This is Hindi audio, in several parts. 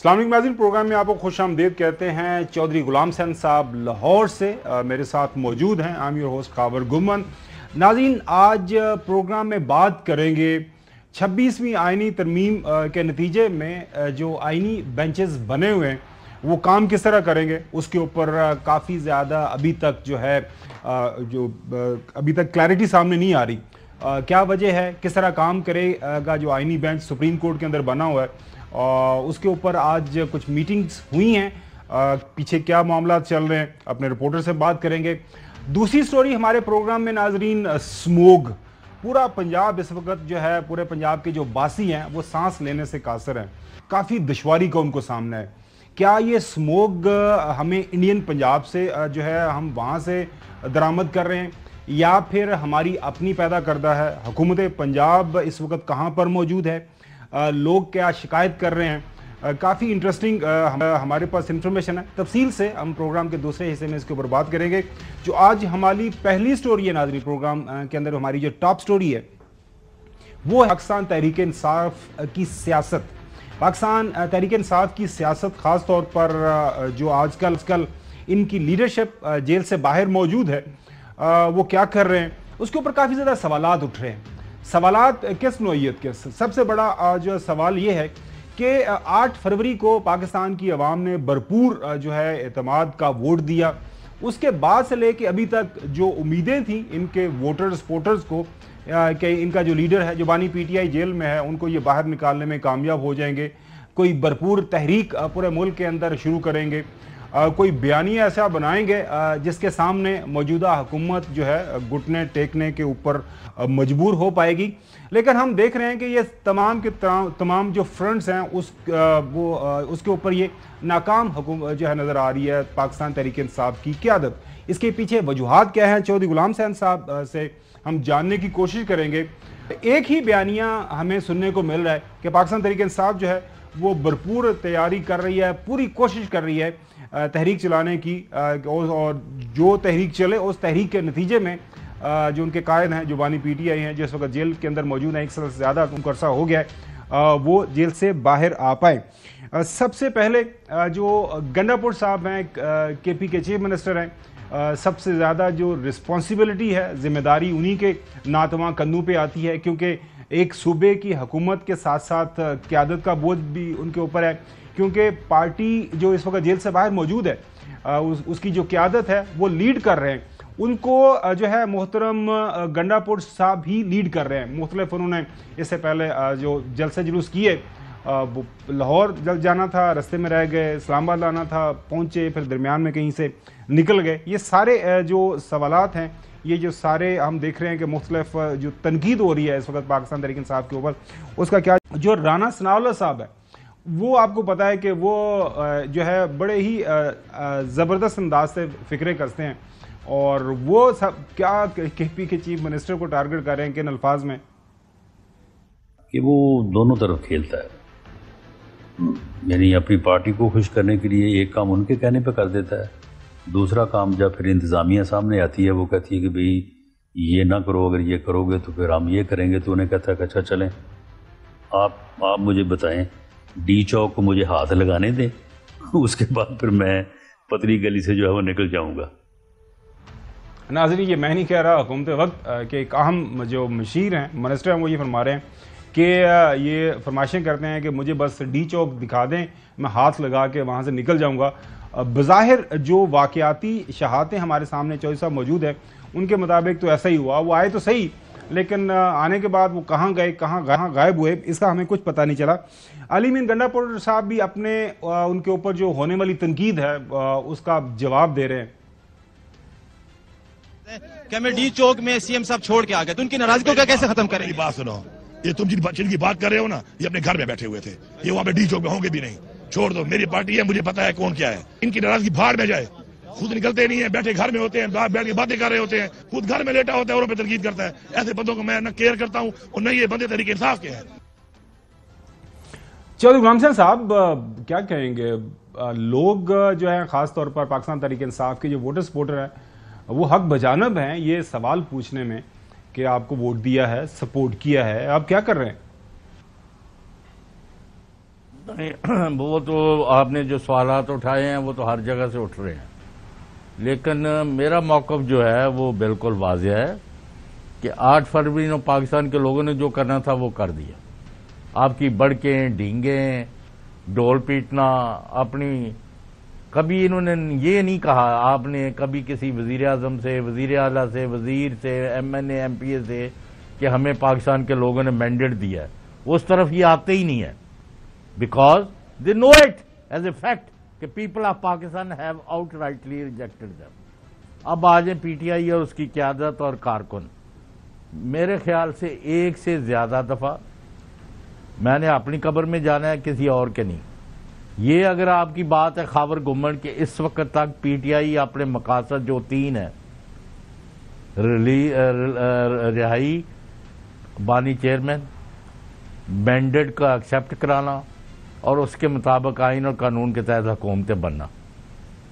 अस्सलाम वालेकुम नाज़रीन, प्रोग्राम में आपको खुशामदीद कहते हैं। चौधरी गुलाम हुसैन साहब लाहौर से मेरे साथ मौजूद हैं। आई एम योर होस्ट खबर गुमन। नाज़रीन, आज प्रोग्राम में बात करेंगे 26वीं आइनी तरमीम के नतीजे में जो आइनी बेंचेस बने हुए हैं वो काम किस तरह करेंगे, उसके ऊपर काफ़ी ज़्यादा अभी तक जो है अभी तक क्लैरिटी सामने नहीं आ रही। क्या वजह है, किस तरह काम करेगा जो आइनी बेंच सुप्रीम कोर्ट के अंदर बना हुआ है, और उसके ऊपर आज कुछ मीटिंग्स हुई हैं। पीछे क्या मामला चल रहे हैं, अपने रिपोर्टर से बात करेंगे। दूसरी स्टोरी हमारे प्रोग्राम में नाजरीन, स्मोग। पूरा पंजाब इस वक्त जो है, पूरे पंजाब के जो बासी हैं वो सांस लेने से कासर हैं, काफ़ी दुश्वारी का उनको सामना है। क्या ये स्मोग हमें इंडियन पंजाब से जो है हम वहाँ से दरामद कर रहे हैं, या फिर हमारी अपनी पैदा करदा है? हुकूमत पंजाब इस वक्त कहाँ पर मौजूद है, लोग क्या शिकायत कर रहे हैं? काफ़ी इंटरेस्टिंग हमारे पास इंफॉर्मेशन है। तफसील से हम प्रोग्राम के दूसरे हिस्से में इसके ऊपर बात करेंगे। जो आज हमारी पहली स्टोरी है नाज़रीन, प्रोग्राम के अंदर हमारी जो टॉप स्टोरी है वो है पाकिस्तान तहरीक इंसाफ की सियासत। पाकिस्तान तहरीक इंसाफ की सियासत ख़ास तौर पर जो आजकल इनकी लीडरशिप जेल से बाहर मौजूद है, वो क्या कर रहे हैं, उसके ऊपर काफ़ी ज़्यादा सवालात उठ रहे हैं। सवालात किस नौइयत के? सबसे बड़ा जो सवाल ये है कि 8 फरवरी को पाकिस्तान की अवाम ने भरपूर जो है एतमाद का वोट दिया। उसके बाद से लेके अभी तक जो उम्मीदें थी इनके वोटर्स सपोर्टर्स को कि इनका जो लीडर है, जो बानी पीटीआई जेल में है, उनको ये बाहर निकालने में कामयाब हो जाएंगे, कोई भरपूर तहरीक पूरे मुल्क के अंदर शुरू करेंगे, कोई बयानिया ऐसा बनाएंगे जिसके सामने मौजूदा हुकूमत जो है घुटने टेकने के ऊपर मजबूर हो पाएगी। लेकिन हम देख रहे हैं कि ये तमाम के तमाम जो फ्रंट्स हैं उसके ऊपर ये नाकाम हुकूमत जो है नज़र आ रही है पाकिस्तान तहरीक इंसाफ की क़यादत। इसके पीछे वजूहात क्या हैं, चौधरी गुलाम हुसैन साहब से हम जानने की कोशिश करेंगे। एक ही बयानिया हमें सुनने को मिल रहा है कि पाकिस्तान तहरीक इंसाफ जो है वो भरपूर तैयारी कर रही है, पूरी कोशिश कर रही है तहरीक चलाने की, और जो तहरीक चले उस तहरीक के नतीजे में जो उनके कायद हैं, जो बानी पीटीआई हैं, जो इस वक्त जेल के अंदर मौजूद हैं, 1 साल से ज़्यादा उनको अरसा हो गया है, वो जेल से बाहर आ पाए। सबसे पहले जो गंडापुर साहब हैं, केपी के चीफ मिनिस्टर हैं, सबसे ज़्यादा जो रिस्पॉन्सिबिलिटी है, जिम्मेदारी उन्हीं के नातवा कंधों पे आती है, क्योंकि एक सूबे की हुकूमत के साथ साथ क़यादत का बोझ भी उनके ऊपर है, क्योंकि पार्टी जो इस वक्त जेल से बाहर मौजूद है उसकी जो क़यादत है वो लीड कर रहे हैं। उनको जो है मोहतरम गंडापुर साहब ही लीड कर रहे हैं। मुख्तलिफ उन्होंने इससे पहले जो जलसे जुलूस किए, लाहौर जल जाना था, रास्ते में रह गए, इस्लामाबाद आना था, पहुँचे, फिर दरमियान में कहीं से निकल गए। ये सारे जो सवालात हैं, ये जो सारे हम देख रहे हैं कि मुख्तलिफ जो तनकीद हो रही है इस वक्त पाकिस्तान तहरीक इंसाफ के ऊपर, उसका क्या? जो राना सनाउल्लाह साहब है वो आपको पता है कि वो जो है बड़े ही ज़बरदस्त अंदाज से फिक्रे करते हैं, और वो सब क्या केपी के चीफ मिनिस्टर को टारगेट कर रहे हैं किन अल्फाज में कि वो दोनों तरफ खेलता है। यानी अपनी पार्टी को खुश करने के लिए एक काम उनके कहने पे कर देता है, दूसरा काम जब फिर इंतज़ामिया सामने आती है वो कहती है कि भाई ये ना करो, अगर ये करोगे तो फिर हम ये करेंगे, तो उन्हें कहता है कि अच्छा चलें, आप मुझे बताएं, डी चौक को मुझे हाथ लगाने दें, उसके बाद फिर मैं पतली गली से जो है वो निकल जाऊंगा। नाज़रीन, ये मैं नहीं कह रहा, हुकूमत वक्त के एक अहम जो मशीर हैं, मिनिस्टर हैं, वो ये फरमा रहे हैं कि ये फरमाइशें करते हैं कि मुझे बस डी चौक दिखा दें, मैं हाथ लगा के वहाँ से निकल जाऊँगा। बज़ाहिर जो वाक़याती शहादतें हमारे सामने चौधरी साहब मौजूद है, उनके मुताबिक तो ऐसा ही हुआ। वो आए तो सही, लेकिन आने के बाद वो कहाँ गए, कहाँ गायब हुए, इसका हमें कुछ पता नहीं चला। अली मीन गंडापुर साहब भी अपने उनके ऊपर जो होने वाली तनकीद है उसका जवाब दे रहे हैं कि मैं डी चौक में सीएम साहब छोड़ के आ गए, तो उनकी नाराजगी को कैसे खत्म करेंगे? बात सुनो, ये तुम जिनकी बात कर रहे हो ना, ये अपने घर में बैठे हुए थे, ये वहां पे डी चौक में होंगे भी नहीं। छोड़ दो, मेरी पार्टी है, मुझे पता है कौन क्या है। इनकी नाराजगी भाड़ में जाए, खुद निकलते नहीं है, बैठे घर में होते हैं, बैठ के बातें कर रहे होते हैं, खुद घर में लेटा होता है, औरों पे तनकीद करता है। ऐसे बंदों को मैं न केयर करता हूँ और न ये बंदे तहरीक इंसाफ के हैं। चौधरी गुलाम हुसैन साहब क्या कहेंगे? लोग जो है खास तौर पर पाकिस्तान तहरीक इंसाफ के जो वोटर सपोर्टर हैं वो हक बजानब हैं ये सवाल पूछने में कि आपको वोट दिया है, सपोर्ट किया है, आप क्या कर रहे हैं? वो तो आपने जो सवालात उठाए हैं वो तो हर जगह से उठ रहे हैं, लेकिन मेरा मौक़िफ़ जो है वो बिल्कुल वाज़ेह है कि 8 फरवरी को पाकिस्तान के लोगों ने जो करना था वो कर दिया। आपकी बड़कें, ढींगें, ढोल पीटना, अपनी कभी इन्होंने ये नहीं कहा, आपने कभी किसी वज़ीर आज़म से, वज़ीर आला से, वज़ीर से, MNA MPA से कि हमें पाकिस्तान के लोगों ने मैंडेट दिया है, उस तरफ ये आते ही नहीं है, because they know it as a fact कि people of Pakistan have outrightly rejected them. अब आ जाए PTI और उसकी क़यादत और कारकुन, मेरे ख्याल से एक से ज़्यादा दफ़ा मैंने अपनी कब्र में जाना है, किसी और के नहीं। ये अगर आपकी बात है खावर गुम्मन के, इस वक्त तक PTI अपने मकासद जो 3 है, रिहाई, बानी चेयरमैन, मैंडेट का एक्सेप्ट कराना और उसके मुताबिक आइन और कानून के तहत हुकूमतें बनना,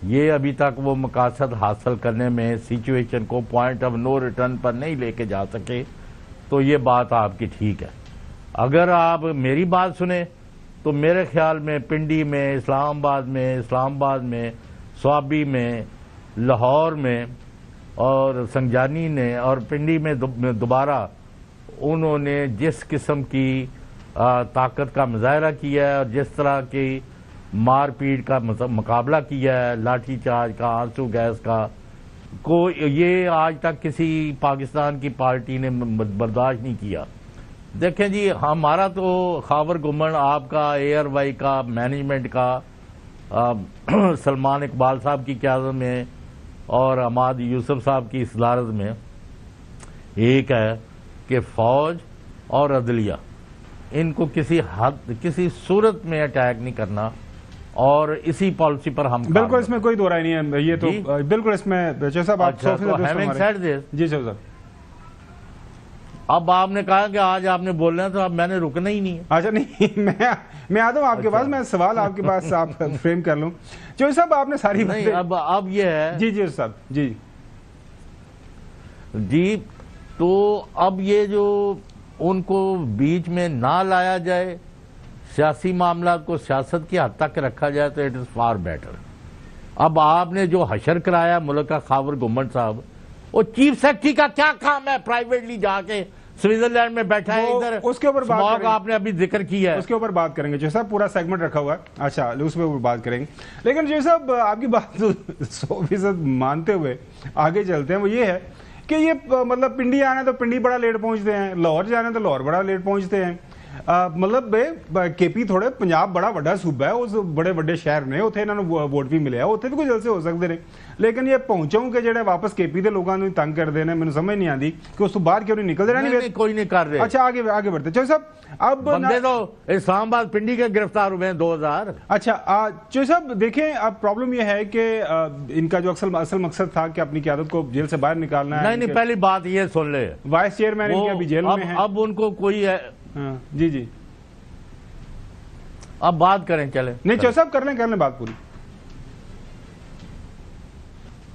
ये अभी तक वो मकासद हासिल करने में सिचुएशन को पॉइंट ऑफ नो रिटर्न पर नहीं लेके जा सके, तो ये बात आपकी ठीक है। अगर आप मेरी बात सुने तो मेरे ख्याल में पिंडी में, इस्लामाबाद में, स्वाबी में, लाहौर में और संजानी ने और पिंडी में दोबारा उन्होंने जिस किस्म की ताकत का मुजाहरा किया है और जिस तरह की मारपीट का मुकाबला किया है, लाठी चार्ज का, आंसू गैस का, को ये आज तक किसी पाकिस्तान की पार्टी ने बर्दाश्त नहीं किया। देखें जी, हमारा तो खावर गुम्मन आपका, ARY का, मैनेजमेंट का, सलमान इकबाल साहब की क़यादत में और अहमद यूसुफ साहब की सदारत में एक है कि फ़ौज और अदलिया इनको किसी सूरत में अटैक नहीं करना, और इसी पॉलिसी पर हम बिल्कुल, इसमें कोई दो राय नहीं है, ये तो बिल्कुल इसमें साहब आप जी साहब। अब आपने कहा कि आज आपने बोलना है तो अब मैंने रुकना ही नहीं है। अच्छा नहीं, मैं आता हूँ आपके पास, मैं सवाल आपके पास आप फ्रेम कर लूँ। जो साहब आपने सारी नहीं, अब ये है जी साहब जी, तो अब ये जो उनको बीच में ना लाया जाए, सियासी मामला को सियासत की हद तक रखा जाए तो इट इज़ फार बेटर। अब आपने जो हशर कराया मुल्क का खावर गुम्मन साहब, वो चीफ सेक्रेटरी का क्या काम है प्राइवेटली जाके स्विट्जरलैंड में बैठा है, इधर उसके ऊपर बात आपने अभी जिक्र किया है, उसके ऊपर बात करेंगे जो साहब, पूरा सेगमेंट रखा हुआ है। अच्छा, उस पर बात करेंगे, लेकिन जो साहब आपकी बात 100% मानते हुए आगे चलते हैं, वो ये है कि ये मतलब पिंडी आना तो पिंडी बड़ा लेट पहुंचते हैं, लाहौर जाना तो लाहौर बड़ा लेट पहुंचते हैं। मतलब केपी थोड़े पंजाब बड़ा वड्डा सूबा है, उस बड़े वड्डे शहर ने, उत्थे इन्होंने वोट भी मिले, उत्थे भी कोई जलसे हो सकते हैं, लेकिन ये पहुंचाऊं कि जेडे वापस केपी के लोगों को तंग करते हैं, मैंने समझ नहीं आती कि उस बाहर क्यों नहीं निकलते रहने, कोई नहीं कर रहे। अच्छा, आगे बढ़ते चलो साहब। अब बंदे तो इस्लामाबाद पिंडी के गिरफ्तार हुए हैं 2000। अच्छा चो साहब देखें, अब प्रॉब्लम यह है कि इनका जो असल मकसद था कि अपनी क़यादत को जेल से बाहर निकालना है। नहीं, पहली बात ये सुन ले, वाइस चेयरमैन इनके अभी जेल में है। अब उनको कोई है, जी अब बात करें, चले नहीं चो साहब, कर लें बात पूरी।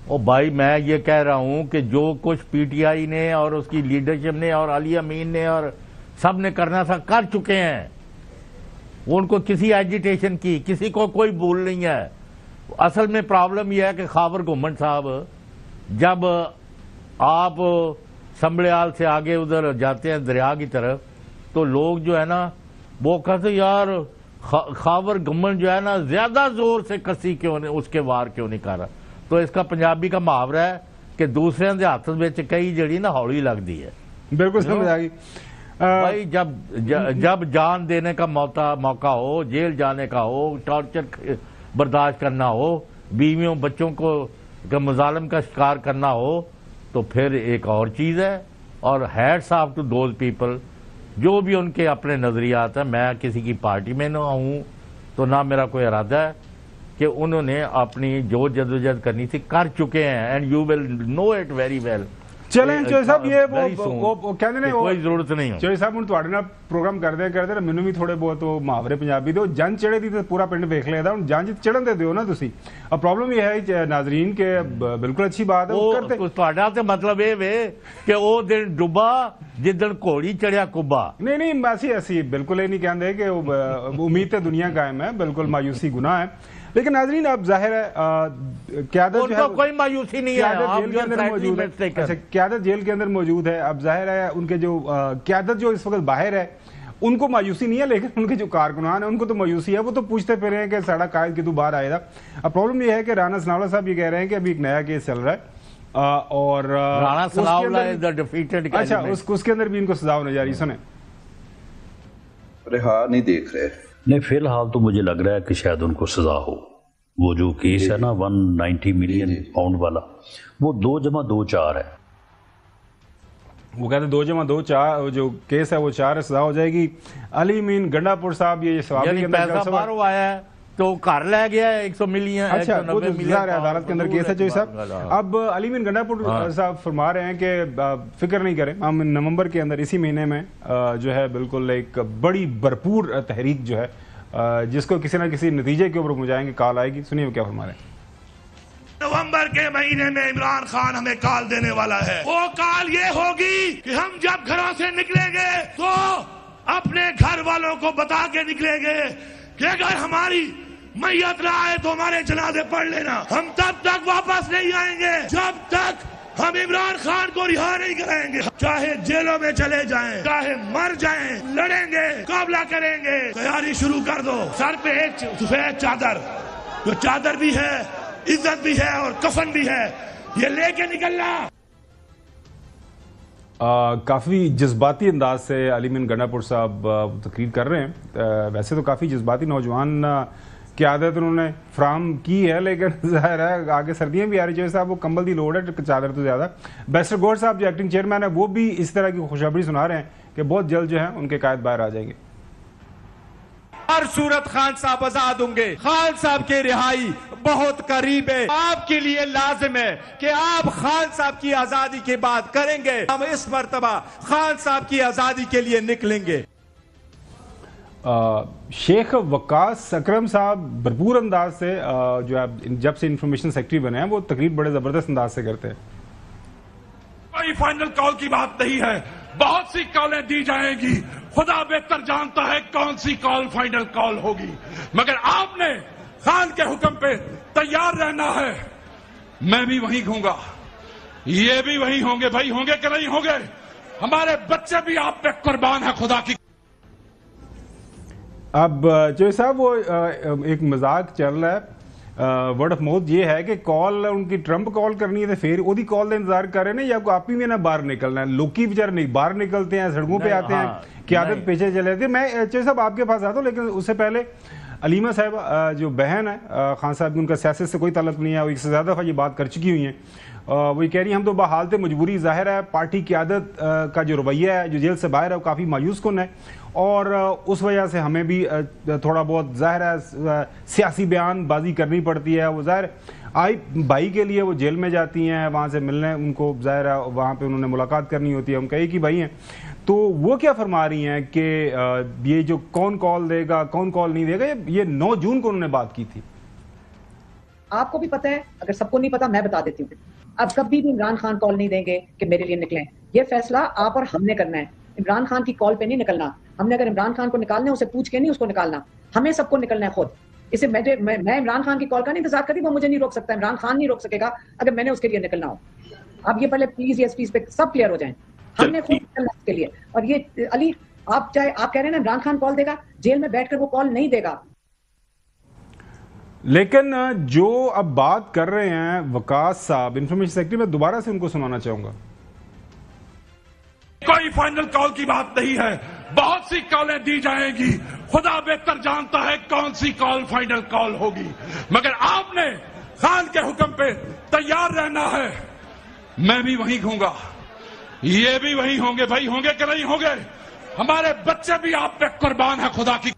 ओ भाई, मैं ये कह रहा हूं कि जो कुछ PTI ने और उसकी लीडरशिप ने और अली अमीन ने और सब ने करना था कर चुके हैं। उनको किसी एजिटेशन की, किसी को कोई भूल नहीं है। असल में प्रॉब्लम यह है कि खावर गुम्मन साहब, जब आप संबड़ियाल से आगे उधर जाते हैं दरिया की तरफ, तो लोग जो है ना वो कहते यार खावर गुम्मन जो है ना ज्यादा जोर से कसी क्यों नहीं, उसके वार क्यों नहीं कर रहा। तो इसका पंजाबी का मुहावरा है कि दूसरे के हाथ में कई जड़ी ना हौली लगती है। बिल्कुल समझ आ गई भाई। जब जान देने का मौका हो, जेल जाने का हो, टॉर्चर बर्दाश्त करना हो, बीवियों बच्चों को मुजालम का शिकार करना हो, तो फिर एक और चीज है। और hats off to those people जो भी उनके अपने नजरियात हैं। मैं किसी की पार्टी में ना हूँ, तो ना मेरा कोई इरादा है, कि उन्होंने अपनी जो जदोजहद करनी थी कर चुके हैं, and you will know it very well. चलें चोई साहब, ये वो कहते ने कोई जरूरत नहीं हो चोई साहब, ਹੁਣ ਤੁਹਾਡੇ ਨਾਲ ਪ੍ਰੋਗਰਾਮ ਕਰਦੇ ਮੈਨੂੰ ਵੀ ਥੋੜੇ ਬਹੁਤ ਉਹ ਮੁਹਾਵਰੇ ਪੰਜਾਬੀ ਦੇ ਜੰਜ ਚੜੇ ਦੀ ਤੇ ਪੂਰਾ ਪਿੰਡ ਵੇਖ ਲਿਆ ਹੁਣ ਜੰਜ ਚੜਨ ਦੇ ਦਿਓ ਨਾ ਤੁਸੀਂ। अब प्रॉब्लम ये है नाजरीन के बिल्कुल अच्छी बात है करते ਤੁਹਾਡਾ ਤੇ ਮਤਲਬ ਇਹ ਵੇ ਕਿ ਉਹ ਦਿਨ ਡੁੱਬਾ ਜਿੱਦਣ ਘੋੜੀ ਚੜਿਆ ਕੁੱਬਾ। नहीं ऐसी बिल्कुल ये नहीं कहते कि उम्मीद तो दुनिया कायम है, बिल्कुल मायूसी गुनाह है। लेकिन नाजरीन अब जाहिर है क्यादत जो है कोई मायूसी नहीं है, जेल के अंदर मौजूद है। अच्छा, क्यादत जेल के अंदर मौजूद है। अब जाहिर है उनके जो क्यादत जो इस वक्त बाहर है उनको मायूसी नहीं है, लेकिन उनके जो कारकुनान है उनको तो मायूसी है। वो तो पूछते फिर रहे हैं कि साड़ा कायद की तू बाहर आएगा। अब प्रॉब्लम ये है कि राना सनाउल्लाह साहब ये कह रहे हैं कि अभी एक नया केस चल रहा है और Rana Sanaullah is the defeated. अच्छा, उसके अंदर भी इनको सजा होने जा रही। सुने, रिहा नहीं देख रहे नहीं, फिलहाल तो मुझे लग रहा है कि शायद उनको सजा हो। वो जो केस है ना 190 मिलियन पाउंड वाला, वो 2+2=4 है। वो कहते 2+2=4 जो केस है वो 4 सजा हो जाएगी। अली मीन गंडापुर साहब ये सवाल के अंदर बाहरों आया है तो घर ले गया 100 मिलियन। अच्छा, वो तो अदालत के अंदर केस है। जो साहब अब अली मीन गंडापुर साहब फरमा रहे हैं कि फिक्र नहीं करें, हम नवंबर के अंदर इसी महीने में जो है बिल्कुल एक बड़ी भरपूर तहरीक जो है जिसको किसी ना किसी नतीजे के ऊपर पहुंचाएंगे, कॉल आएगी। सुनिए वो क्या फरमा रहे हैं। नवंबर के महीने में इमरान खान हमें कॉल देने वाला है। वो कॉल ये होगी कि हम जब घरों से निकलेंगे तो अपने घर वालों को बता के निकलेंगे कि अगर हमारी मैयत ना आए तो हमारे जनाजे पढ़ लेना। हम तब तक वापस नहीं आएंगे जब तक हम इमरान खान को रिहा नहीं कराएंगे। चाहे जेलों में चले जाएं, चाहे मर जाएं, लड़ेंगे, मुकाबला करेंगे। तैयारी शुरू कर दो। सर पे एक सफेद चादर, जो चादर भी है, इज्जत भी है और कफन भी है, ये लेके निकलना। काफ़ी जज्बाती अंदाज से अलीमीन गंडापुर साहब तकरीर कर रहे हैं। वैसे तो काफ़ी जज्बाती नौजवान की आदत उन्होंने फ्राहम की है, लेकिन जाहिर है आगे सर्दियां भी आ रही है साहब, वो कंबल की लोड़ है चादर तो ज़्यादा। बैरिस्टर गौहर साहब जो एक्टिंग चेयरमैन है वो भी इस तरह की खुशखबरी सुना रहे हैं कि बहुत जल्द जो है उनके कायद बाहर आ जाएंगे। हर सूरत खान साहब आजाद होंगे। खान साहब की रिहाई बहुत करीब है। आपके लिए लाजिम है कि आप खान साहब की आजादी की बात करेंगे। हम इस मर्तबा खान साहब की आजादी के लिए निकलेंगे। शेख वकास अकरम साहब भरपूर अंदाज से जो है जब से इंफॉर्मेशन सेक्रेटरी बने हैं वो तकरीर बड़े जबरदस्त अंदाज से करते हैं। कोई फाइनल कॉल की बात नहीं है, बहुत सी कॉलें दी जाएंगी। खुदा बेहतर जानता है कौन सी कॉल फाइनल कॉल होगी, मगर आपने खान के हुक्म पे तैयार रहना है। मैं भी वहीं होऊंगा, ये भी वहीं होंगे। भाई होंगे कि नहीं होंगे? हमारे बच्चे भी आप पे कुर्बान है खुदा की। अब जो साहब वो एक मजाक चल रहा है, वर्ड ऑफ माउथ ये है कि कॉल उनकी ट्रंप कॉल करनी है तो फिर ओदी कॉल का इंतजार कर रहे हैं या आप ही में ना बाहर निकलना है। लोग बेचारे नहीं बाहर निकलते हैं, सड़कों पे आते हैं, की आदत पीछे चले जाती है। मैं चौधरी साहब आपके पास आता हूँ, लेकिन उससे पहले अलीमा साहब जो बहन है खान साहब की, उनका सियासत से कोई ताल्लुक नहीं है, वो एक से ज़्यादा दफ़ा ये बात कर चुकी हुई हैं। वही कह रही हैं हम तो बहालत मजबूरी, जाहिर है पार्टी की आदत का जो रवैया है जो जेल से बाहर है वो काफ़ी मायूस कुन है और उस वजह से हमें भी थोड़ा बहुत जाहिर है सियासी बयानबाजी करनी पड़ती है। वो जाहिर आई भाई के लिए वो जेल में जाती हैं, वहाँ से मिलने उनको जाहिर है वहाँ पे उन्होंने मुलाकात करनी होती है। हम कहे कि भाई हैं तो वो क्या फरमा रही हैं कि ये जो कौन कॉल देगा कौन कॉल नहीं देगा, ये 9 जून को उन्होंने बात की थी। आपको भी पता है, अगर सबको नहीं पता मैं बता देती हूँ। अब कभी भी इमरान खान कॉल नहीं देंगे कि मेरे लिए निकलें। ये फैसला आप और हमने करना है। इमरान खान की कॉल पे नहीं निकलना हमने। अगर इमरान खान को निकालना है उसे पूछ के नहीं उसको निकालना, हमें सबको निकलना है खुद। इसे मैं इमरान खान की कॉल का नहीं इंतजार करी, वो मुझे नहीं रोक सकता, इमरान खान नहीं रोक सकेगा अगर मैंने उसके लिए निकलना हो। अब ये पहले प्लीज ये स्पीच पे सब क्लियर हो जाए, हमने खुद निकलना इसके लिए। और ये अली आप चाहे आप कह रहे हैं ना इमरान खान कॉल देगा, जेल में बैठकर वो कॉल नहीं देगा। लेकिन जो अब बात कर रहे हैं वकास साहब इंफॉर्मेशन सेक्रेटरी, मैं दोबारा से उनको सुनाना चाहूंगा। कोई फाइनल कॉल की बात नहीं है, बहुत सी कॉलें दी जाएंगी। खुदा बेहतर जानता है कौन सी कॉल फाइनल कॉल होगी, मगर आपने खान के हुक्म पे तैयार रहना है। मैं भी वहीं होऊंगा, ये भी वहीं होंगे। भाई होंगे कि नहीं होंगे? हमारे बच्चे भी आप पे कुर्बान है खुदा की।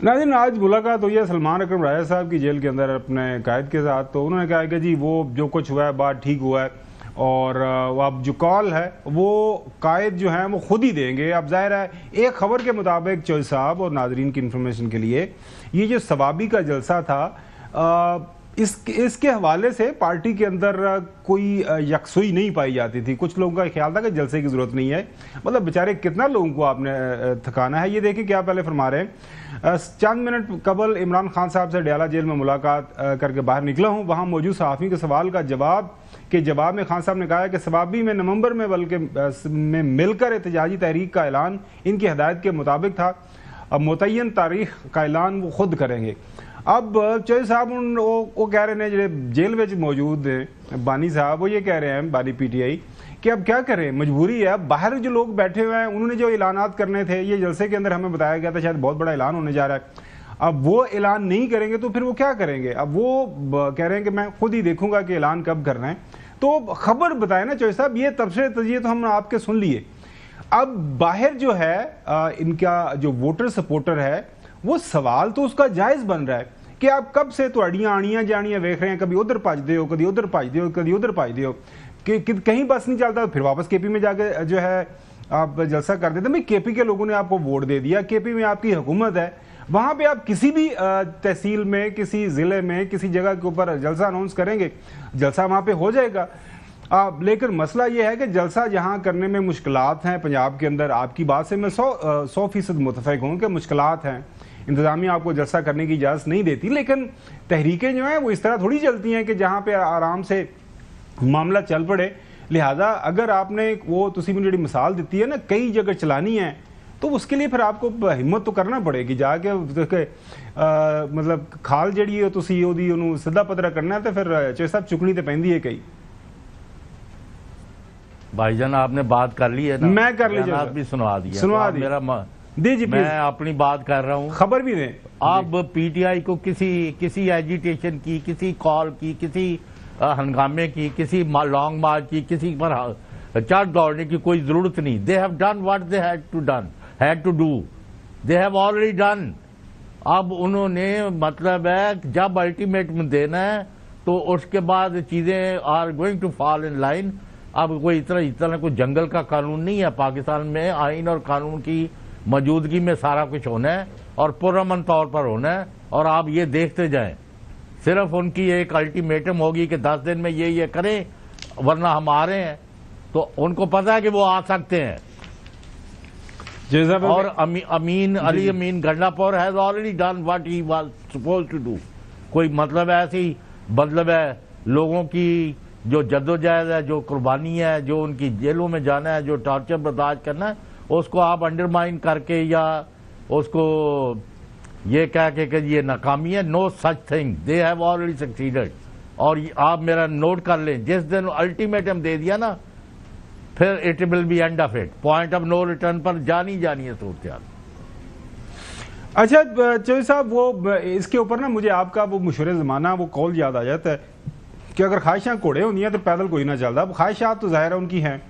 नाज़रीन आज मुलाकात हुई है सलमान अकरम राजा साहब की जेल के अंदर अपने कायद के साथ। तो उन्होंने कहा कि जी वो जो कुछ हुआ है बात ठीक हुआ है और अब जो कॉल है वो कायद जो है वो खुद ही देंगे। अब जाहिर है एक खबर के मुताबिक चौधरी साहब और नाजरीन की इंफॉर्मेशन के लिए ये जो सवाबी का जलसा था इसके हवाले से पार्टी के अंदर कोई यकसुई नहीं पाई जाती थी। कुछ लोगों का ख्याल था कि जलसे की जरूरत नहीं है, मतलब बेचारे कितना लोगों को आपने थकाना है। ये देखिए क्या पहले फरमा रहे हैं, चंद मिनट कबल इमरान खान साहब से डयाला जेल में मुलाकात करके बाहर निकला हूँ। वहाँ मौजूद सहाफ़ियों के सवाल का जवाब में खान साहब ने कहा कि सवाबी में नवंबर में बल्कि में मिलकर एहतजाजी तहरीक का ऐलान इनकी हिदायत के मुताबिक था। अब मुतय्यन तारीख का ऐलान वो खुद करेंगे। अब चौधरी साहब वो कह रहे हैं जो जेल में मौजूद हैं बानी साहब, वो ये कह रहे हैं बानी PTI कि अब क्या करें, मजबूरी है। अब बाहर जो लोग बैठे हुए हैं उन्होंने जो ऐलानात करने थे, ये जलसे के अंदर हमें बताया गया था शायद बहुत बड़ा ऐलान होने जा रहा है, अब वो ऐलान नहीं करेंगे तो फिर वो क्या करेंगे। अब वो कह रहे हैं कि मैं खुद ही देखूंगा कि ऐलान कब करना है। तो खबर बताए ना चौधरी साहब, ये तबसरे तजिए तो हम आपके सुन लिए। अब बाहर जो है इनका जो वोटर सपोर्टर है वो सवाल तो उसका जायज बन रहा है कि आप कब से तो अड़ियां आनियां जानियां देख रहे हैं, कभी उधर भजते हो, कभी उधर भजते हो, कभी उधर भजते हो कि कहीं बस नहीं चलता, फिर वापस KP में जाके जो है आप जलसा कर देते। भाई KP के लोगों ने आपको वोट दे दिया, KP में आपकी हुकूमत है, वहां पे आप किसी भी तहसील में, किसी जिले में, किसी जगह के ऊपर जलसा अनाउंस करेंगे, जलसा वहां पे हो जाएगा। लेकिन मसला यह है कि जलसा जहां करने में मुश्किलात हैं पंजाब के अंदर, आपकी बात से मैं 100% मुतफिक हूं कि मुश्किलात हैं, इंतजामिया आपको जलसा करने की इजाज़त नहीं देती। लेकिन तहरीकें जो हैं वो इस तरह थोड़ी चलती हैं कि जहां पे आराम से मामला चल पड़े। लिहाजा अगर आपने वो तुसी मुझे मिसाल दी है ना कई जगह चलानी है, तो उसके लिए फिर आपको हिम्मत तो करना पड़ेगी जाके मतलब खाल जड़ी है तुसी ओदी ओनू सीधा पतरा करना है, तो फिर चौधरी साहब चुकनी तो पैंदी है कई। भाईजान आपने बात कर ली है ना, मैं कर ली, भी सुनवा दिया, सुनवा दी मेरा दीजिए, मैं अपनी बात कर रहा हूँ, खबर भी दें। आप PTI को किसी एजिटेशन की, किसी कॉल की, किसी हंगामे की, किसी लॉन्ग मार्च की, किसी पर चढ़ दौड़ने की कोई जरूरत नहीं। They have done what they had to do, they have already done. अब उन्होंने मतलब है जब अल्टीमेटम देना है तो उसके बाद चीजें are going to fall in line. अब कोई इतना कोई जंगल का कानून नहीं है पाकिस्तान में, आइन और कानून की मौजूदगी में सारा कुछ होना है और पुरअमन तौर पर होना है। और आप ये देखते जाएं, सिर्फ उनकी एक अल्टीमेटम होगी कि 10 दिन में ये करें वरना हम आ रहे हैं, तो उनको पता है कि वो आ सकते हैं। और Ali Amin Gandapur has already done what he was suppose to do. कोई मतलब ऐसी मतलब है लोगों की जो जद्दोजहद है, जो कुर्बानी है, जो उनकी जेलों में जाना है, जो टॉर्चर बर्दाश्त करना है, उसको आप अंडरमाइन करके या उसको ये कह के ये नाकामी है। No such thing, they have already succeeded. और आप मेरा नोट कर लें, जिस दिन अल्टीमेटम दे दिया ना, फिर it will be end of it, point of no return पर जानी है सूरत। अच्छा चौधरी साहब, वो इसके ऊपर ना मुझे आपका वो मशहूर ज़माना वो कॉल याद आ जाता है कि अगर ख्वाहिशां घोड़े होनी है तो पैदल कोई ना चलता। अब ख्वाहिशात तो ज़ाहिर है उनकी हैं,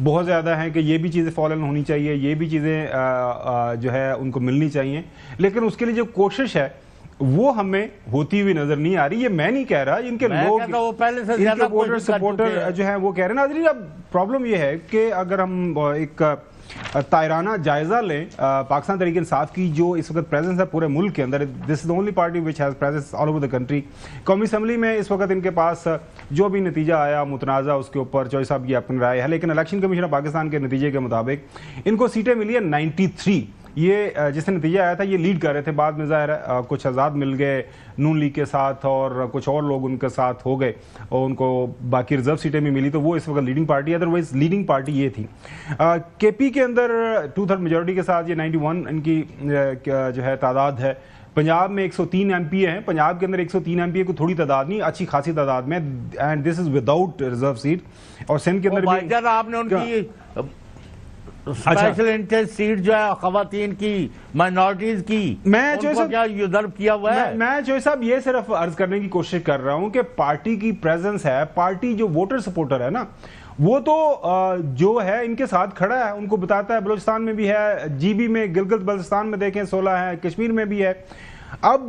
बहुत ज़्यादा हैं कि ये भी चीज़ें फॉलन होनी चाहिए, ये भी चीज़ें जो है उनको मिलनी चाहिए, लेकिन उसके लिए जो कोशिश है वो हमें होती हुई नजर नहीं आ रही। ये मैं नहीं कह रहा, इनके लोग वो पहले से ज्यादा वोटर सपोर्टर जो है वो कह रहे हैं। नाज़रीन, अब प्रॉब्लम ये है कि अगर हम एक तायराना जायजा लें पाकिस्तान तहरीक इंसाफ की जो इस वक्त प्रेजेंस है पूरे मुल्क के अंदर, this is the only party which has presence all over the country. कौमी असम्बली में इस वक्त इनके पास जो भी नतीजा आया मुतनाज़ा, उसके ऊपर चौधरी साहब की अपनी राय है, लेकिन इलेक्शन कमीशन ऑफ पाकिस्तान के नतीजे के मुताबिक इनको सीटें मिली है 93। ये जिससे नतीजा आया था ये लीड कर रहे थे, बाद में ज़ाहिर है कुछ आज़ाद मिल गए नून लीग के साथ और कुछ और लोग उनके साथ हो गए और उनको बाकी रिजर्व सीटें भी मिली, तो वो इस वक्त लीडिंग पार्टी है। अदरवाइज लीडिंग पार्टी ये थी। KP के अंदर 2/3 मेजोरिटी के साथ ये 91 इनकी जो है तादाद है। पंजाब में 103 MP हैं, पंजाब के अंदर 103 MP को थोड़ी तादाद नहीं, अच्छी खासी तादाद में, and this is without reserve seat. और सिंध के अंदर भी आपने उनकी स्पेशल इंटरेस्ट सीट जो है खवातीन की, माइनॉरिटीज की, मैं क्या यूजर्व किया हुआ है। मैं चौधरी साहब ये सिर्फ अर्ज करने की कोशिश कर रहा हूं कि पार्टी की प्रेजेंस है, पार्टी जो वोटर सपोर्टर है ना, वो तो जो है इनके साथ खड़ा है, उनको बताता है। बलूचिस्तान में भी है, GB में, गिलगित बल्तिस्तान में देखें 16 है, कश्मीर में भी है। अब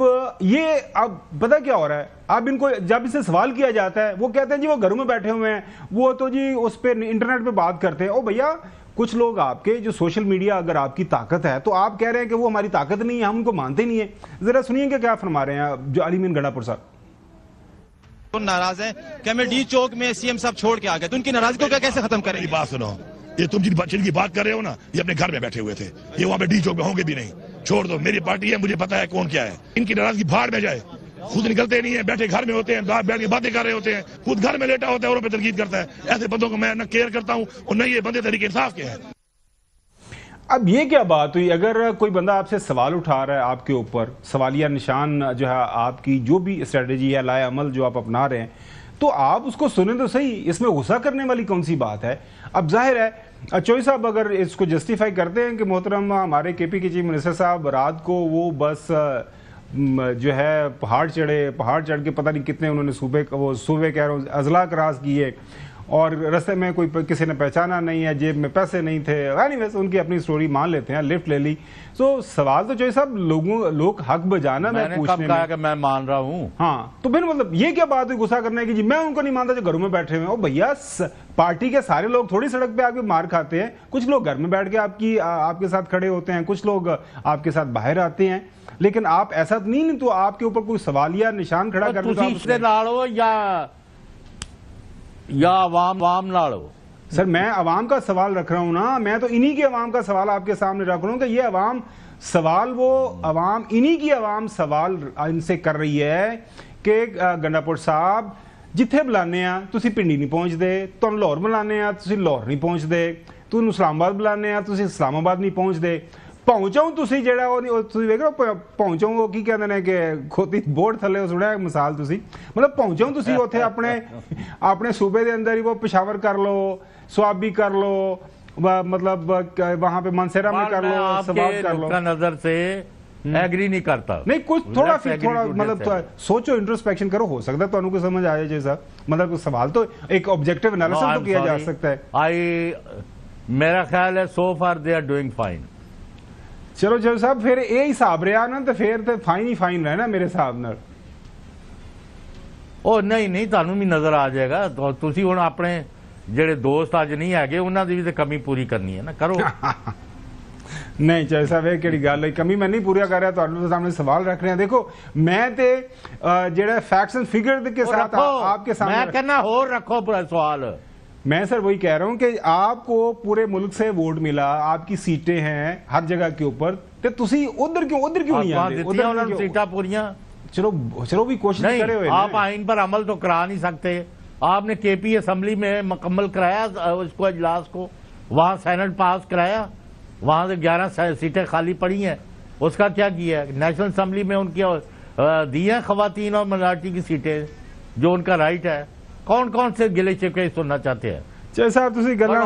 पता क्या हो रहा है, अब इनको जब इसे सवाल किया जाता है वो कहते हैं जी वो घरों में बैठे हुए हैं, वो तो जी उस पर इंटरनेट पे बात करते हैं। ओ भैया, कुछ लोग आपके जो सोशल मीडिया अगर आपकी ताकत है तो आप कह रहे हैं कि वो हमारी ताकत नहीं है, हम उनको मानते नहीं है। जरा सुनिए कि क्या फरमा रहे हैं जो अलीमीन गंडापुर साहब। तो नाराज है कि हमें डी चौक में सीएम साहब छोड़ के आ गए, तो उनकी नाराजगी को क्या कैसे खत्म करेंगे? मेरी बात सुनो, ये तुम जिनकी बात कर रहे हो ना, ये अपने घर में बैठे हुए थे, ये वहां पे डी चौक में होंगे भी नहीं। छोड़ दो, मेरी पार्टी है, मुझे पता है कौन क्या है। इनकी नाराजगी भाड़ में जाए, खुद निकलते नहीं है, बैठे घर में होते हैं, बैठ के बातें कर रहे होते हैं, खुद घर में लेटा होता है, औरों पे तनकीद करता है। ऐसे बंदों को मैं न केयर करता हूँ और न ये बंदे तरीके इंसाफ के हैं। अब ये क्या बात हुई, अगर कोई बंदा आपसे सवाल उठा रहा है आपके ऊपर, सवालिया निशान जो है आपकी जो भी स्ट्रेटेजी है, लाए अमल जो आप अपना रहे हैं, तो आप उसको सुने तो सही, इसमें गुस्सा करने वाली कौन सी बात है। अब जाहिर है चौधरी साहब अगर इसको जस्टिफाई करते हैं कि मोहतरम हमारे केपी के चीफ मिनिस्टर साहब रात को वो बस जो है पहाड़ चढ़ के पता नहीं कितने उन्होंने सूबे कह रहा हूँ अजला क्रॉस किए और रास्ते में कोई किसी ने पहचाना नहीं है, जेब में पैसे नहीं थे, एनीवेज उनकी अपनी स्टोरी मान लेते हैं, लिफ्ट ले ली। तो सवाल तो चौधरी साहब लोग हक बजाना मैं पूछने कहा कि मैं मान रहा हूँ। हाँ, तो फिर मतलब ये क्या बात हुई गुस्सा करने की जी मैं उनको नहीं मानता जो घरों में बैठे हुए हैं। ओ भैया, पार्टी के सारे लोग थोड़ी सड़क पे आके मार खाते हैं, कुछ लोग घर में बैठ के आपके साथ खड़े होते हैं, कुछ लोग आपके साथ बाहर आते हैं, लेकिन आप ऐसा नहीं तो आपके ऊपर कोई सवालिया निशान खड़ा करने का या अवाम नालो। सर मैं अवाम का सवाल रख रहा हूं ना, मैं तो इन्हीं की अवाम का सवाल आपके सामने रख रहा हूं कि ये अवाम सवाल इन्हीं की अवाम सवाल इनसे कर रही है कि गंडापुर साहब जिथे बुलाने आ तुसी पिंडी नहीं पहुंचते, तुम लाहौर बुलाने आ तुसी लाहौर नहीं पहुंचते, तुम इस्लामाबाद बुलाने आ तुसी इस्लामाबाद नहीं पहुंचते, पहुंचाऊं तुसी जेड़ा तुसी वेख रहे हो पहुंचाऊं वो की कहंदे ने कि खोती बोर्ड थले सुनिया मिसाल तुसी मतलब पहुंचाऊं तुसी उथे अपने सूबे दे अंदर ही वो पेशावर कर लो, स्वाबी कर लो, मतलब वहां पे मनसेरा में कर लो, सवाब कर लो। नजर से एग्री नहीं करता, नहीं कुछ थोड़ा मतलब सोचो, इंट्रोस्पेक्शन करो, हो सकता है तुहानू को समझ आए जैसा मतलब सवाल तो एक ऑब्जेक्टिव एनालिसिस तो किया जा सकता है। मेरा ख्याल है सो फार दे आर डूइंग फाइन। चलो चौधरी साहब फिर ये हिसाब रहा ना तो फिर तो फाइन ही फाइन रहना मेरे हिसाब नाल। ओ नहीं तुहानू भी नजर आ जाएगा, तो तुसी हुण अपने जेड़े दोस्त अज नहीं है उन्हां दी भी तो कमी पूरी करनी है ना, करो। नहीं चौधरी साहब ये केड़ी गल है, कमी मैं नहीं पूरी कर रहा, तुहानू तो सामने सवाल रख रहे हैं। देखो मैं ते जेड़ा फैक्ट्स एंड फिगर के साथ आपके सामने मैं कहना होर रखो पूरा सवाल। मैं सर वही कह रहा हूं कि आपको पूरे मुल्क से वोट मिला, आपकी सीटें हैं हर जगह के ऊपर, तो तुसी उधर क्यों नहीं आते? उधर सीटां पूरियां चलो भी कोशिश करे हुए आप आइन पर अमल तो करा नहीं सकते। आपने केपी असेंबली में मुकम्मल कराया उसको अजलास को, वहां सेनेट पास कराया, वहां से 11 सीटें खाली पड़ी हैं, उसका क्या किया? नेशनल असेंबली में उनकी दी हैं खवातीन और माइनॉरिटी की सीटें जो उनका राइट है। कौन कौन से गिले शिकवे सुनना चाहते हैं? चौधरी साहब तुसी गल्लां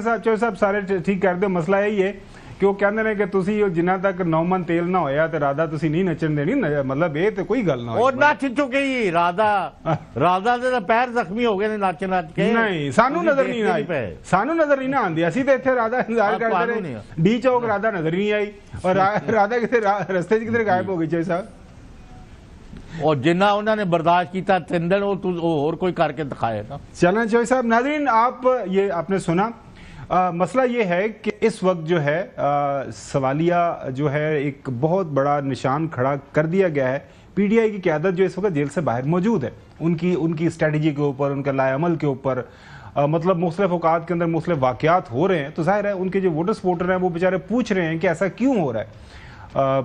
चौधरी साहब सारे ठीक कर दो, मसला यही है कि वो कहते हैं कि तुसी जिन्ना तक 9 मन तेल ना होया तो राधा तुसी नहीं नचन देनी, मतलब ये तो कोई गल ना हो। नच चुकी राधा दे पैर जख्मी हो गए नच के। नहीं सानू नजर नहीं आई, सानू नजर नहीं ना आंदी, असी तो इत्थे राधा इंतजार करते रहे, डी चौक राधा नजर नहीं आई और राधा किते रस्ते किधर गायब हो गई। चौधरी साहब और जिन्ना उन्होंने बर्दाश्त किया 3 दिन और कोई करके दिखाएगा। चलें चौधरी साहब, नाज़रीन आप ये आपने सुना, मसला ये है कि इस वक्त जो है सवालिया जो है एक बहुत बड़ा निशान खड़ा कर दिया गया है। पीडीआई की क़यादत जो इस वक्त जेल से बाहर मौजूद है, उनकी स्ट्रेटजी के ऊपर, उनके लाए अमल के ऊपर, मतलब मुख्तलिफ औकात के अंदर मुख्तलिफ वाक़यात हो रहे हैं, तो जाहिर है उनके जो वोटर सपोर्टर हैं वो बेचारे पूछ रहे हैं कि ऐसा क्यों हो रहा है।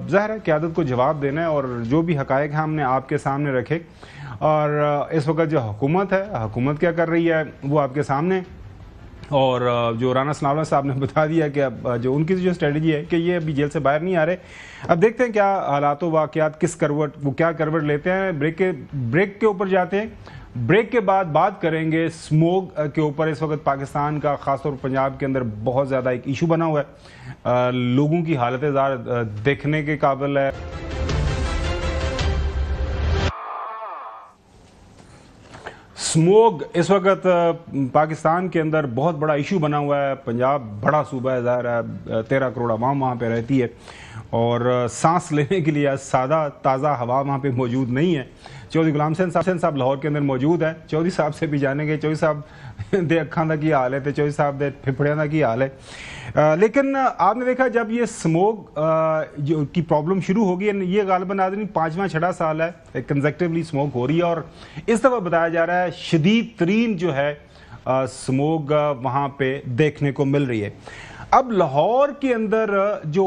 ज़ाहिर है क़यादत को जवाब देना है और जो भी हक़ाइक़ हैं हमने आपके सामने रखे। और इस वक्त जो हुकूमत है, हुकूमत क्या कर रही है वो आपके सामने, और जो राना सनाउल्लाह साहब ने बता दिया कि अब जो उनकी जो स्ट्रेटजी है कि ये अभी जेल से बाहर नहीं आ रहे। अब देखते हैं क्या हालात वाक़यात किस क्या करवट लेते हैं। ब्रेक के ऊपर जाते हैं, ब्रेक के बाद बात करेंगे स्मोग के ऊपर। इस वक्त पाकिस्तान का ख़ासतौर पर पंजाब के अंदर बहुत ज़्यादा एक इशू बना हुआ है, लोगों की हालत देखने के काबिल है। स्मोग इस वक्त पाकिस्तान के अंदर बहुत बड़ा इशू बना हुआ है। पंजाब बड़ा सूबा है, ज़ाहिर है 13 करोड़ आवाम वहाँ पे रहती है। और सांस लेने के लिए सादा ताज़ा हवा वहाँ पे मौजूद नहीं है। चौधरी गुलाम हुसैन साहब लाहौर के अंदर मौजूद है। चौधरी साहब से भी जानेंगे, चौधरी साहब दे अखां दा की हाल है, तो चौधरी साहब दे फिफड़ियां दा की हाल है। लेकिन आपने देखा जब ये स्मोक जो की प्रॉब्लम शुरू होगी, ये गालिबन नाज़रीन 5वां-6वां साल है कंसेक्टिवली स्मोक हो रही है, और इस दफ़ा बताया जा रहा है शदीद तरीन जो है स्मोक वहाँ पे देखने को मिल रही है। अब लाहौर के अंदर जो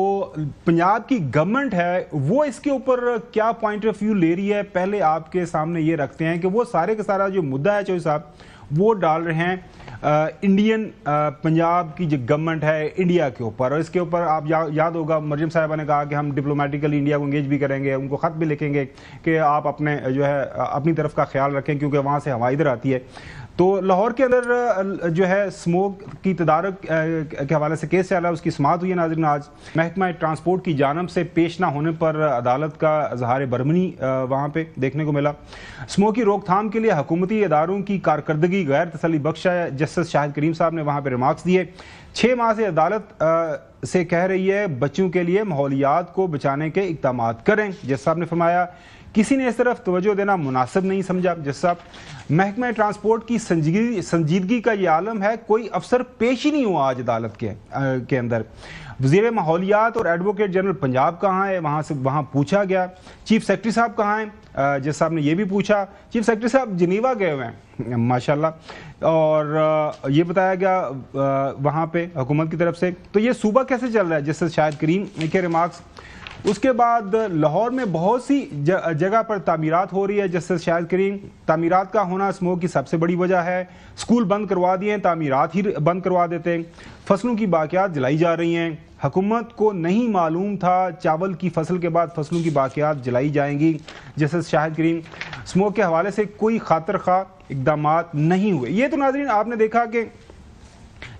पंजाब की गवर्नमेंट है वो इसके ऊपर क्या पॉइंट ऑफ व्यू ले रही है, पहले आपके सामने ये रखते हैं कि वो सारे का सारा जो मुद्दा है चौधरी साहब वो डाल रहे हैं इंडियन पंजाब की जो गवर्नमेंट है इंडिया के ऊपर। और इसके ऊपर आप याद होगा मरियम साहिबा ने कहा कि हम डिप्लोमेटिकली इंडिया को एंगेज भी करेंगे, उनको ख़त भी लिखेंगे कि आप अपने जो है अपनी तरफ का ख्याल रखें क्योंकि वहाँ से हवा इधर आती है। तो लाहौर के अंदर जो है स्मोक की तदारक के हवाले से केस चल रहा है, उसकी समाअत हुई है नाज़रीन आज। महकमा ट्रांसपोर्ट की जानब से पेश ना होने पर अदालत का इज़हार बरमनी वहाँ पे देखने को मिला। स्मोक की रोकथाम के लिए हुकूमती इदारों की कारकर्दगी गैर तसल्ली बख्श है, जस्टिस शाहिद करीम साहब ने वहाँ पर रिमार्क्स दिए। 6 माह से अदालत से कह रही है बच्चों के लिए माहौलियात को बचाने के इक़दाम करें। जज साहब ने फरमाया किसी ने इस तरफ तवज्जो देना मुनासिब नहीं समझा। जज साहब महकमा ट्रांसपोर्ट की संजीदगी का ये आलम है, कोई अफसर पेश ही नहीं हुआ आज अदालत के अंदर। वज़ीर माहौलियात और एडवोकेट जनरल पंजाब कहाँ है, वहाँ पूछा गया। चीफ सेक्रेटरी साहब कहाँ हैं, जज साहब ने ये भी पूछा। चीफ सेक्रेटरी साहब जिनीवा गए हुए हैं माशाल्लाह, और ये बताया गया वहाँ पे हुकूमत की तरफ से। तो ये सूबा कैसे चल रहा है, जस्टिस शाहिद करीम के रिमार्क्स। उसके बाद लाहौर में बहुत सी जगह पर तामीरात हो रही है। जस्टिस शाहिद करीम, तामीरात का होना स्मोक की सबसे बड़ी वजह है। स्कूल बंद करवा दिए, तामीरात ही बंद करवा देते हैं। फसलों की बाकियात जलाई जा रही हैं। हुकूमत को नहीं मालूम था चावल की फसल के बाद फसलों की बाकियात जलाई जाएंगी। जस्टिस शाहिद करीम, स्मोक के हवाले से कोई खातिर खा इकदाम नहीं हुए। ये तो नाज़रीन आपने देखा कि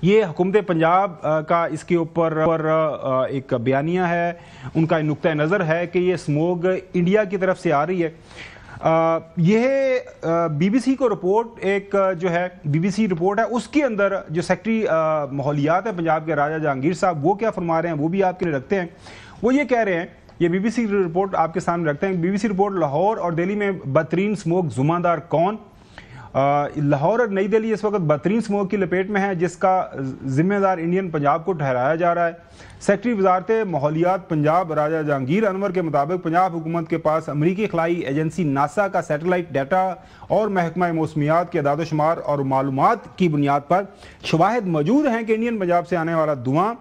ये हुकूमत पंजाब का इसके ऊपर एक बयानिया है, उनका नुक्ता नज़र है कि ये स्मोक इंडिया की तरफ से आ रही है। यह BBC को रिपोर्ट एक जो है BBC रिपोर्ट है, उसके अंदर जो सेक्रेटरी माहौलियात है पंजाब के राजा जहांगीर साहब वो क्या फरमा रहे हैं वो भी आपके लिए रखते हैं। वो ये कह रहे हैं, ये BBC रिपोर्ट आपके सामने रखते हैं। BBC रिपोर्ट, लाहौर और दिल्ली में बदतरीन स्मोक जुम्मेदार कौन। लाहौर और नई दिल्ली इस वक्त बदतरीन स्मोक की लपेट में है जिसका जिम्मेदार इंडियन पंजाब को ठहराया जा रहा है। सेक्रेटरी वजारत माहौलियात पंजाब राजा जहांगीर अनवर के मुताबिक पंजाब हुकूमत के पास अमरीकी खलाई एजेंसी नासा का सैटेलाइट डाटा और महकमा मौसमियात के अदाद-ओ-शुमार और मालूमात की बुनियाद पर शवाहिद मौजूद हैं कि इंडियन पंजाब से आने वाला धुआं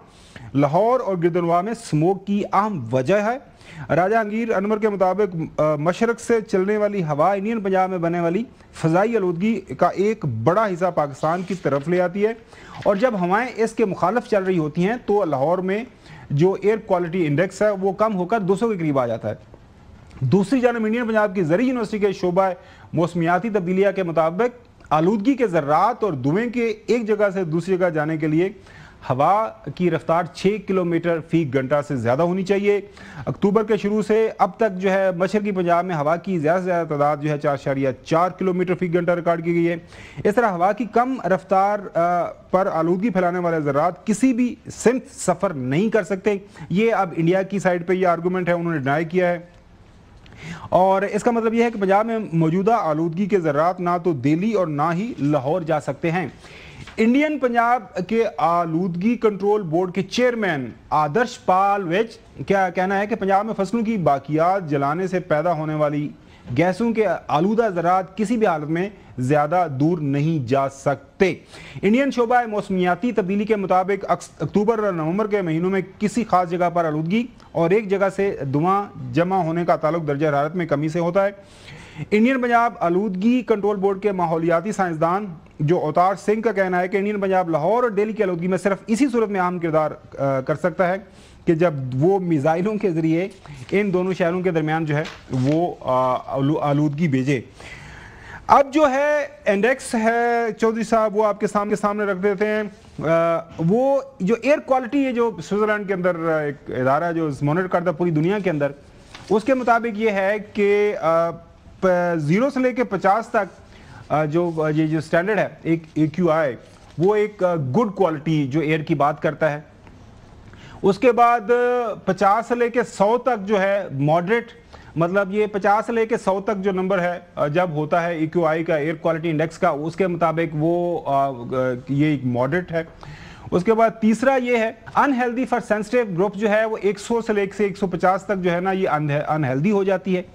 लाहौर और गिरदनवा में स्मोक की अहम वजह है। राजा जहांगीर अनवर के मुताबिक मशरक से चलने वाली हवा इंडियन पंजाब में बनने वाली फ़ज़ाई आलूदगी का एक बड़ा हिस्सा पाकिस्तान की तरफ ले आती है, और जब हवाएं इसके मुखालिफ चल रही होती हैं तो लाहौर में जो एयर क्वालिटी इंडेक्स है वो कम होकर 200 के करीब आ जाता है। दूसरी जानब इंडियन पंजाब की ज़री यूनिवर्सिटी के शोबा मौसमियाती तब्दीलिया के मुताबिक आलूदगी के ज़र्रात और धुएं के एक जगह से दूसरी जगह जाने के लिए हवा की रफ्तार 6 किलोमीटर फी घंटा से ज़्यादा होनी चाहिए। अक्टूबर के शुरू से अब तक जो है मशरकी पंजाब में हवा की ज़्यादा से ज़्यादा तादाद जो है 4.4 किलोमीटर फी घंटा रिकॉर्ड की गई है। इस तरह हवा की कम रफ्तार पर आलूदगी फैलाने वाले ज़रात किसी भी सिमत सफ़र नहीं कर सकते। ये अब इंडिया की साइड पर यह आर्गूमेंट है, उन्होंने डिनाई किया है। और इसका मतलब यह है कि पंजाब में मौजूदा आलूदगी के ज़रात ना तो दिल्ली और ना ही लाहौर जा सकते हैं। इंडियन पंजाब के आलूदगी कंट्रोल बोर्ड के चेयरमैन आदर्श पाल वेज क्या कहना है कि पंजाब में फसलों की बाकियात जलाने से पैदा होने वाली गैसों के आलूदा ज़रात किसी भी हालत में ज़्यादा दूर नहीं जा सकते। इंडियन शोबा मौसमियाती तब्दीली के मुताबिक अक्टूबर और नवंबर के महीनों में किसी खास जगह पर आलूदगी और एक जगह से धुआं जमा होने का ताल्लुक दर्जा हरारत में कमी से होता है। इंडियन पंजाब आलूदगी कंट्रोल बोर्ड के माहौलियाती साइंसदान जो अवतार सिंह का कहना है कि इंडियन पंजाब लाहौर और दिल्ली की आलूदगी में सिर्फ इसी सूरत में अहम किरदार कर सकता है कि जब वो मिसाइलों के ज़रिए इन दोनों शहरों के दरमियान जो है वो आलूदगी भेजे। अब जो है इंडेक्स है चौधरी साहब वो आपके सामने रख देते हैं। वो जो एयर क्वालिटी है जो स्विट्ज़रलैंड के अंदर एक इदारा जो मॉनिटर करता है पूरी दुनिया के अंदर, उसके मुताबिक ये है कि 0 से लेकर 50 तक जो स्टैंडर्ड है एक AQI वो एक गुड क्वालिटी जो एयर की बात करता है। उसके बाद 50 से लेके 100 तक जो है मॉडरेट, मतलब ये 50 से लेके 100 तक जो नंबर है जब होता है EQI का, एयर क्वालिटी इंडेक्स का, उसके मुताबिक वो ये एक मॉडरेट है। उसके बाद तीसरा ये है अनहेल्दी फॉर सेंसिटिव ग्रुप जो है वो 100 से लेके 150 तक जो है ना ये अनहेल्दी हो जाती है।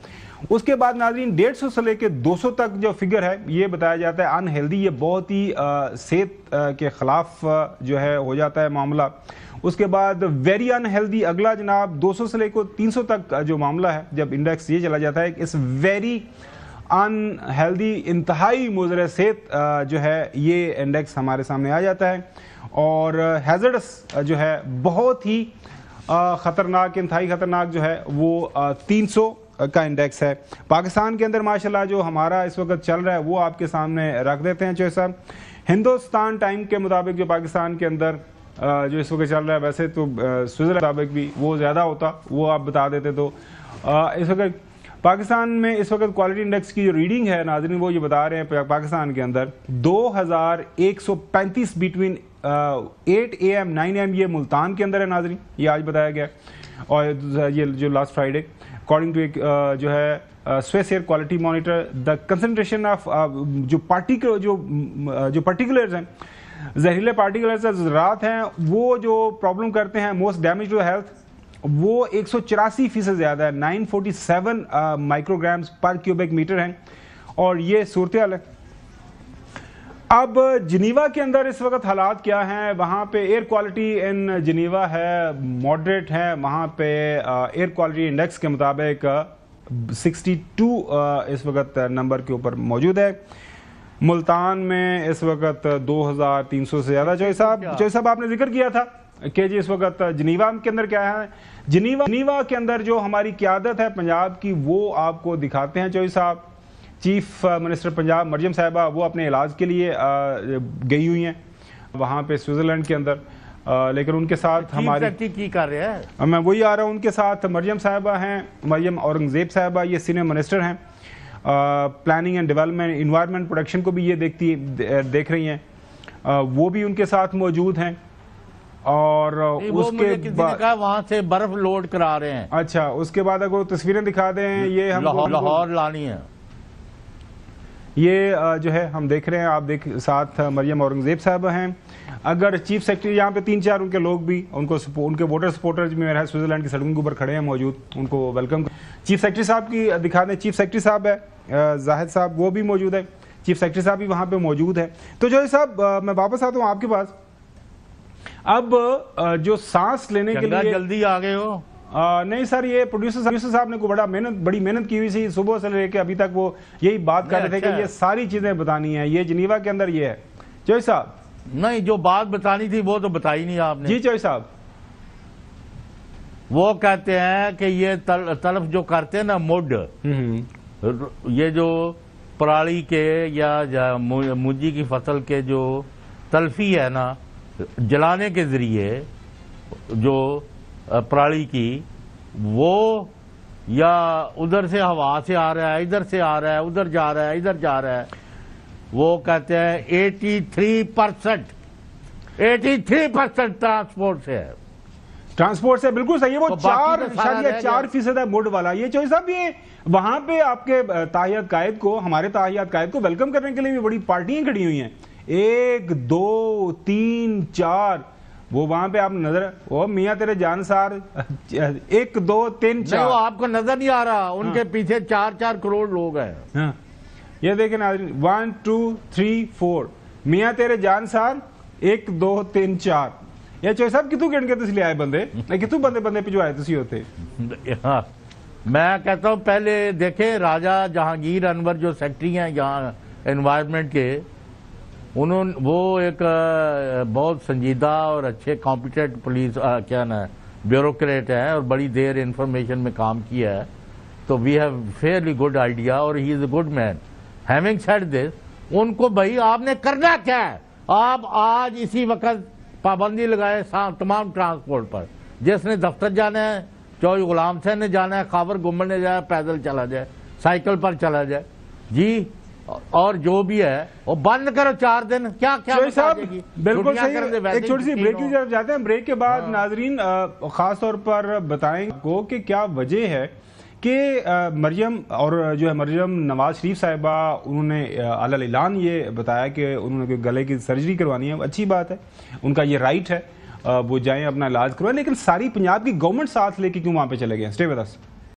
उसके बाद नाज़रीन 150 से लेके 200 तक जो फिगर है ये बताया जाता है अनहेल्दी, ये बहुत ही सेहत के खिलाफ जो है हो जाता है मामला। उसके बाद वेरी अनहेल्दी अगला जनाब 200 से लेकर 300 तक जो मामला है, जब इंडेक्स ये चला जाता है इस वेरी अनहेल्दी इंतहाई मुज़र सेहत जो है ये इंडेक्स हमारे सामने आ जाता है। और हैजर्डस जो है बहुत ही ख़तरनाक, इंतहाई ख़तरनाक जो है वो 300 का इंडेक्स है। पाकिस्तान के अंदर माशाल्लाह जो हमारा इस वक्त चल रहा है वो आपके सामने रख देते हैं चौधरी साहब। हिंदुस्तान टाइम के मुताबिक जो पाकिस्तान के अंदर जो इस वक्त चल रहा है, वैसे तो स्विट्ज़रलैंड के मुताबिक भी वो ज़्यादा होता, वो आप बता देते तो इस वक्त पाकिस्तान में इस वक्त क्वालिटी इंडेक्स की जो रीडिंग है नाज़रीन वो ये बता रहे हैं पाकिस्तान के अंदर 2135 बिटवीन 8 AM 9 AM ये मुल्तान के अंदर है नाज़रीन, ये आज बताया गया। और ये जो लास्ट फ्राइडे अकॉर्डिंग टू एक जो है Swiss air quality monitor the concentration of जो पार्टिकुलर्स हैं, जहरीले पार्टिकुलर्स ज़रात हैं वो जो प्रॉब्लम करते हैं मोस्ट डैमेज टू हेल्थ, वो 184% ज़्यादा है, 947 माइक्रोग्राम्स पर क्यूबिक मीटर हैं। और ये सूरत हाल है। अब जिनीवा के अंदर इस वक्त हालात क्या हैं, वहाँ पे एयर क्वालिटी इन जिनीवा है मॉडरेट है, वहाँ पे एयर क्वालिटी इंडेक्स के मुताबिक 62 इस वक्त नंबर के ऊपर मौजूद है। मुल्तान में इस वक्त 2300 से ज़्यादा। चौधरी साहब आपने जिक्र किया था कि जी इस वक्त जिनीवा के अंदर क्या है, जिनीवा के अंदर जो हमारी क़यादत है पंजाब की वो आपको दिखाते हैं चौधरी साहब। चीफ मिनिस्टर पंजाब मरियम साहिबा वो अपने इलाज के लिए गई हुई हैं वहाँ पे स्विट्ज़रलैंड के अंदर, लेकिन उनके साथ हमारी की कर रहे हैं, मैं वही आ रहा हूँ। उनके साथ मरियम साहिबा हैं, मरियम औरंगज़ेब साहिबा, ये सीनियर मिनिस्टर हैं planning and development, environment protection को भी ये देख रही हैं, वो भी उनके साथ मौजूद हैं। और उसके बाद वहाँ से बर्फ लोड करा रहे हैं। अच्छा, उसके बाद अगर तस्वीरें दिखा दें, ये हम लाहौर लानी है, ये जो है हम देख रहे हैं, आप साथ मरियम औरंगज़ेब साहब हैं। अगर चीफ सेक्रेटरी यहाँ पे 3-4 उनके लोग भी उनके वोटर सपोर्टर्स भी मेरा स्विट्ज़रलैंड की सड़कों के ऊपर खड़े हैं मौजूद, उनको वेलकम। चीफ सेक्रेटरी साहब की दिखा दें, चीफ सेक्रेटरी साहब है जाहिद साहब, वो भी मौजूद है, चीफ सेक्रेटरी साहब भी वहाँ पे मौजूद है। तो जो साहब मैं वापस आता हूँ आपके पास। अब जो सांस लेने के लिए जल्दी आ गए हो? नहीं सर, ये प्रोड्यूसर साहब ने बड़ी मेहनत की हुई थी, सुबह से लेके अभी तक वो यही बात कर रहे थे कि ये सारी चीजें बतानी है, ये जिनीवा के अंदर ये है। चौधरी साहब नहीं, जो बात बतानी थी वो तो बताई नहीं आपने। जी चौधरी साहब, वो कहते हैं कि ये तलफ जो करते हैं ना मुड, ये जो पराली के या मुजी की फसल के जो तलफी है ना, जलाने के जरिए जो पराली की, वो या उधर से हवा से आ रहा है, इधर से आ रहा है, उधर जा रहा है, इधर जा रहा है, वो कहते हैं 83% ट्रांसपोर्ट से बिल्कुल सही है। वो 4% है मुड वाला। ये चौधरी साहब, ये वहां पे आपके ताहियात कायद को, हमारे ताहियात कायद को वेलकम करने के लिए भी बड़ी पार्टियां खड़ी हुई हैं, 1 2 3 4, वो वहां पे आप नजर, ओ मियाँ तेरे जानसार 1 2 3 4, वो आपको नजर नहीं आ रहा, उनके पीछे 4-4 करोड़ लोग हैं। हाँ। ये देखें नाज़रीन, 1 2 3 4, मियाँ तेरे जानसार 1 2 3 4। ये चौधरी साहब कितू गिन के तुम ले आए बंदे, कितू बंदे पे जो आए तुम होते। हाँ, मैं कहता हूँ पहले देखे राजा जहांगीर अनवर जो सेक्रेटरी हैं यहाँ एनवायरनमेंट के, उन्होंने वो एक बहुत संजीदा और अच्छे कॉम्पिटेंट पुलिस क्या ना ब्यूरोक्रेट है और बड़ी देर इंफॉर्मेशन में काम किया है, तो we have fairly good idea और he is a good man. Having said this, उनको भाई आपने करना क्या है, आप आज इसी वक्त पाबंदी लगाए तमाम ट्रांसपोर्ट पर, जिसने दफ्तर जाना है, चौधरी गुलाम हुसैन ने जाना है, खावर गुम्मन ने जाए, पैदल चला जाए, साइकिल पर चला जाए। जी और जो भी है वो बंद करो 4 दिन। क्या क्या साहब बिल्कुल सही। एक छोटी सी ब्रेक की तरफ जाते हैं। ब्रेक के बाद नाजरीन खास तौर पर बताएंगे को कि क्या वजह है कि मरियम और जो है मरियम नवाज शरीफ साहिबा, उन्होंने अलल ऐलान ये बताया कि उन्होंने गले की सर्जरी करवानी है। अच्छी बात है, उनका ये राइट है, वो जाएं अपना इलाज करवाएं, लेकिन सारी पंजाब की गवर्नमेंट साथ लेके क्यों वहां पे चले गए? Stay with us.